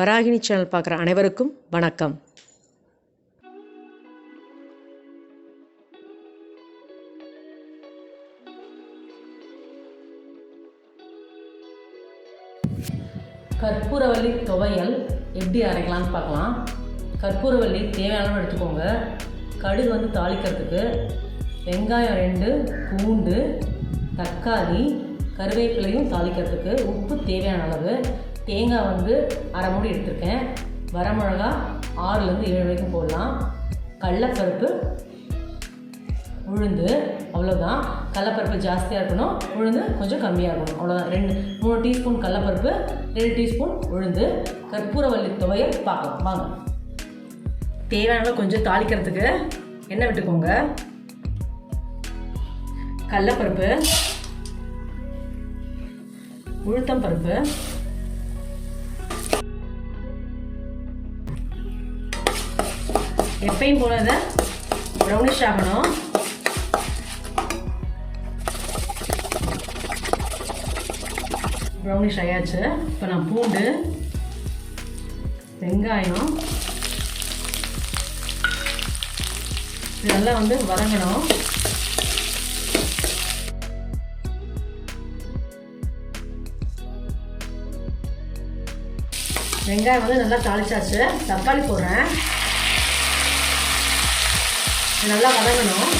Varahini channel பார்க்குற அனைவருக்கும் வணக்கம். கற்பூரவல்லி துவையல் எப்படி அரைக்கலான்னு பார்க்கலாம். கற்பூரவல்லி தேவையான எடுத்துக்கோங்க. கடுகு தாளிக்கிறதுக்கு வெங்காயம் 2, பூண்டு, தக்காளி, கருவேப்பிலையும் தாளிக்கிறதுக்கு உப்பு தேவையான அளவு, தேங்காய் 1/2 மூடி எடுத்திருக்கேன், வரமிளகா 6-7 வரைக்கும் போடலாம், கடலைப்பருப்பு, உளுந்து, அவ்வளோதான். கடலைப்பருப்பு ஜாஸ்தியாக இருக்கணும், உளுந்து கொஞ்சம் கம்மியாக இருக்கணும், அவ்வளோதான். 3 டீஸ்பூன் கடலைப்பருப்பு, 2 டீஸ்பூன் உளுந்து. கற்பூரவல்லி துவையல் பார்க்கலாம் வாங்க. தேவையான கொஞ்சம் தாளிக்கிறதுக்கு எண்ணெய் விட்டுக்கோங்க. கடலைப்பருப்பு, உளுத்தம் பருப்பு, எப்பயும் போல இதை ப்ரௌனிஷ் ஆகணும். ப்ரௌனிஷ் ஆயாச்சு. இப்போ நான் பூண்டு, வெங்காயம் இதெல்லாம் வதங்கணும். வெங்காயம் நல்லா தாளிச்சாச்சு. தக்காளி போடுறேன், நல்லா வதங்கணும்.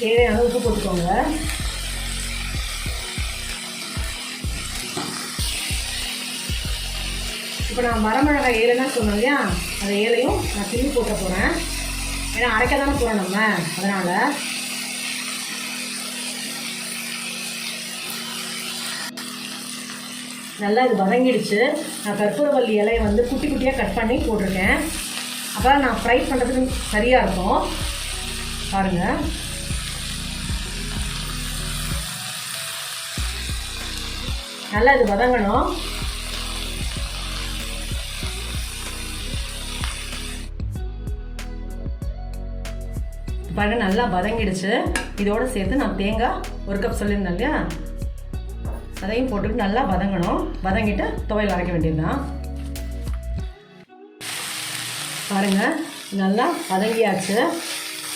தேவையான உப்பு போட்டுக்கோங்க. இப்போ நான் வரமிளகாய் 7 சொன்னோம் இல்லையா, அந்த 7ஐயும் நான் திரும்பி போட்ட போகிறேன். ஏன்னா அரைக்க தானே போகிறோம் நம்ம, அதனால் நல்லா இது வதங்கிடுச்சு. நான் கற்பூரவல்லி இலையை குட்டி குட்டியாக கட் பண்ணி போட்டிருக்கேன். அப்போ நான் ஃப்ரை பண்ணுறதுக்கு சரியாக இருக்கும். பாருங்கள், நல்லா இது வதங்கணும். பாருங்கள், நல்லா வதங்கிடுச்சு. இதோடு சேர்த்து நான் தேங்காய் 1 கப் சொல்லியிருந்தேன் இல்லையா, அதையும் போட்டுட்டு நல்லா வதங்கணும். வதங்கிட்டு துவையல் அரைக்க வேண்டியதுதான். பாருங்கள், நல்லா வதங்கியாச்சு.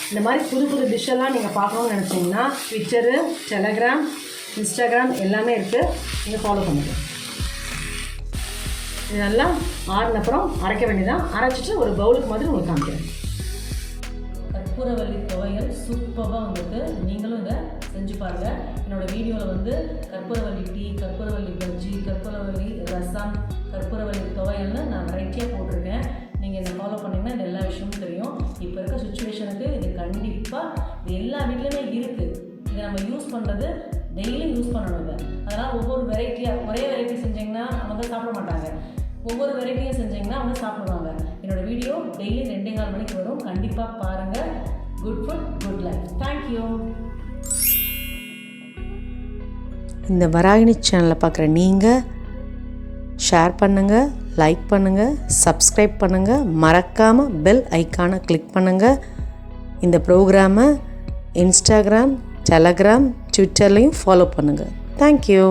இந்த மாதிரி புது புது டிஷ்ஷெல்லாம் நீங்கள் பார்க்கணுன்னு நினச்சிங்கன்னா ட்விட்டரு, டெலகிராம், இன்ஸ்டாகிராம் எல்லாமே இருக்குது, நீங்கள் ஃபாலோ பண்ணிக்கலாம். இது நல்லா ஆறினப்புறம் அரைக்க வேண்டியதான். அரைச்சிட்டு ஒரு பவுலுக்கு மாதிரி உங்களுக்கு காமிக்கிறேன். கற்பூரவல்லி துவையல் சூப்பராக நீங்களும் இதை செஞ்சு பாருங்கள். என்னோடய வீடியோவில் கற்பூரவல்லி டீ, கற்பூரவல்லி பஜ்ஜி, கற்பூரவல்லி ரசம், கற்பூரவல்லி துவையல்னு நான் வெரைட்டியாக போட்டிருக்கேன். நீங்கள் இதை ஃபாலோ பண்ணிங்கன்னா இது எல்லா விஷயமும் தெரியும். இப்போ இருக்க சுச்சுவேஷனுக்கு இது கண்டிப்பாக இது எல்லா வீட்லேயுமே இருக்குது. இதை நம்ம யூஸ் பண்ணுறது டெய்லியும் யூஸ் பண்ணணும். அதனால் ஒவ்வொரு வெரைட்டியாக ஒரே வெரைட்டி செஞ்சிங்கன்னா அவங்க சாப்பிட மாட்டாங்க. ஒவ்வொரு வெரைட்டியும் செஞ்சிங்கன்னா அவங்க சாப்பிடுவாங்க. என்னோடய வீடியோ டெய்லி 2:15 மணிக்கு வரும். கண்டிப்பாக பாருங்கள். Good food, good life. Thank you. இந்த வராகினி சேனலை பார்க்குற நீங்கள் ஷேர் பண்ணுங்கள், லைக் பண்ணுங்கள், சப்ஸ்கிரைப் பண்ணுங்கள், மறக்காமல் பெல் ஐக்கானை கிளிக் பண்ணுங்கள். இந்த ப்ரோக்ராமை இன்ஸ்டாகிராம், டெலகிராம், ட்விட்டர்லேயும் ஃபாலோ பண்ணுங்கள். தேங்க்யூ.